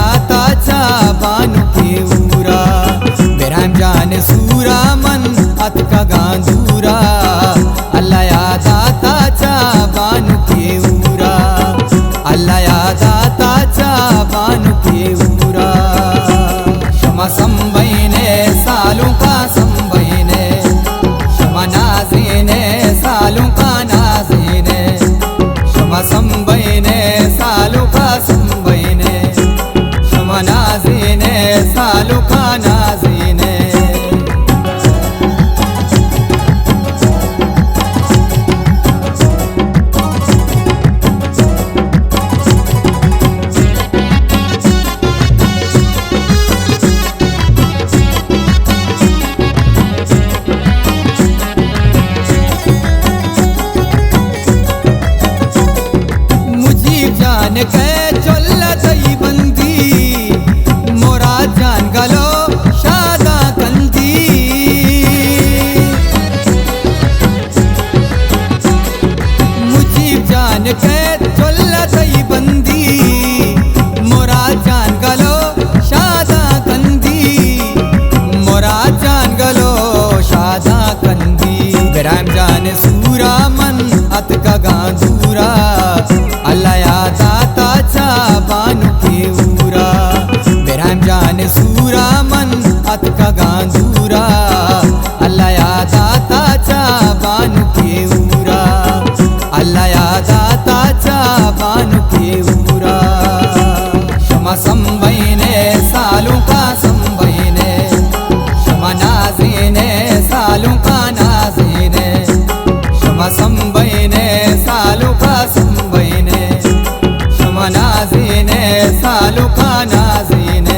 दाताचा बानू केवूरा बेराम जान सूरा मन अतका गांधूरा अल्लाह या दाताचा बानू केवूरा अल्लाह या दाताचा बानू केवूरा क्षमा संभयने सालों का संभयने क्षमा नाज़ीने सालों का नाज़ीने क्षमा संभयने सालों का संभयने क्षमा नाज़ीने सालों का नाज़ीने जान के चोल्ला दई बंदी मोरा जान गलो शादा कंदी मुझी जान के चोल्ला दई बंदी मोरा जान गलो शादा कंदी मोरा जान गलो शादा कंदी बेराम जान सूरा मन अतका गांधूरा अल्लाह या दाताचा बानू केवूरा बेराम जान सूरा मन अतका गांधूरा अल्लाह या दाताचा बानू केवूरा अल्लाह या दाताचा बानू केवूरा क्षमा संभयने सालों का संभयने क्षमा नाज़ीने सालों का नाज़ीने क्षमा संभयने सालों का संभयने क्षमा नाज़ीने सालों का नाज़ीने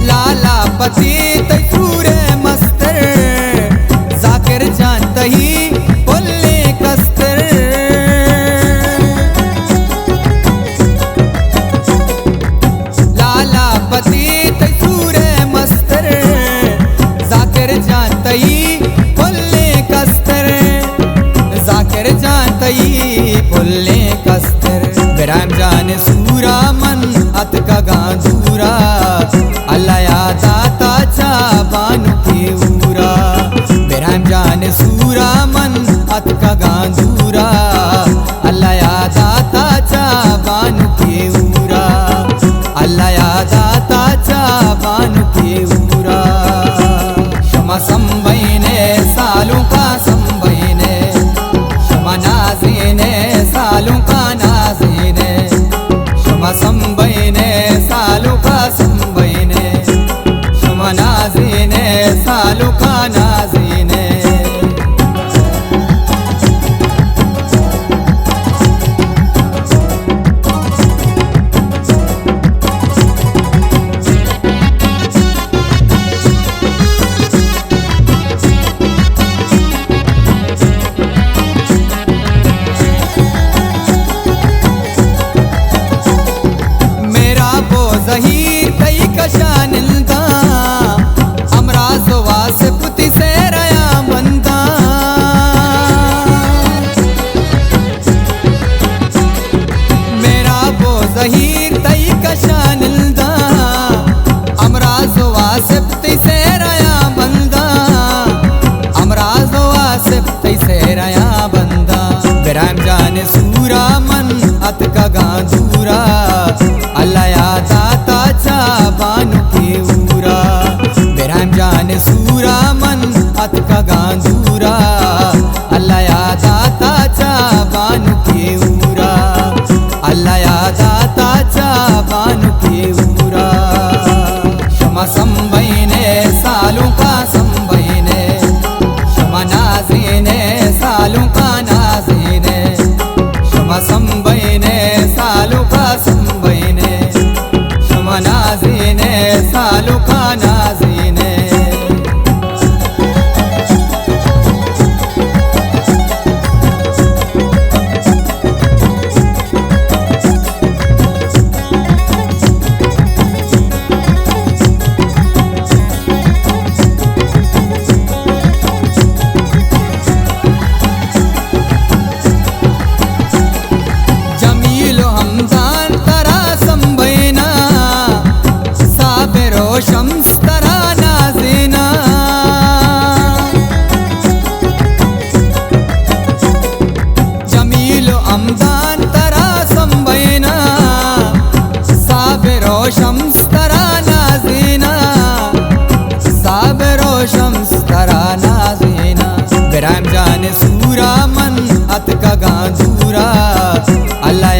लाला पति तैसूरे मस्तर जाकिर जानता ही बोलने कस्तर लाला पति तैसूरे मस्तर जाकिर जानता ही बोलने कस्तर जाकिर जानता ही बोलने कस्तर बेराम जान सूरा मन अतका गांधूरा अल्लाह या दाताचा बानू केवूरा बेराम जान सूरा मन अतका गांधूरा अल्लाह या दाताचा बानू केवूरा अल्लाह या दाताचा बानू केवूरा क्षमा संभयने सालों का संभयने क्षमा नाज़ीने सालों का नाज़ीने क्षमा संभयने सालों का संभयने क्षमा नाज़ीने सालों का नाज़ीने मेरा बो ज़हीर कई कशानिंदा अमराज़ वासे पुती से रया बंदा मेरा बो ज़हीर कई कशानिंदा अमराज़ वासे पुती से रया बंदा अमराज़ वासे पुती से रया बंदा बेराम जान सूरा मन अतका गांधूरा अल्लाह या दाताचा बानू केवूरा बेराम जान सूरा मन अतका गांधूरा अल्लाह या दाताचा बानू केवूरा अल्लाह या दाताचा बानू केवूरा क्षमा संभयने सालों का संभयने क्षमा नाज़ीने सालों बिराम जाने सूरा मन अत का गांधूरा अल्लाह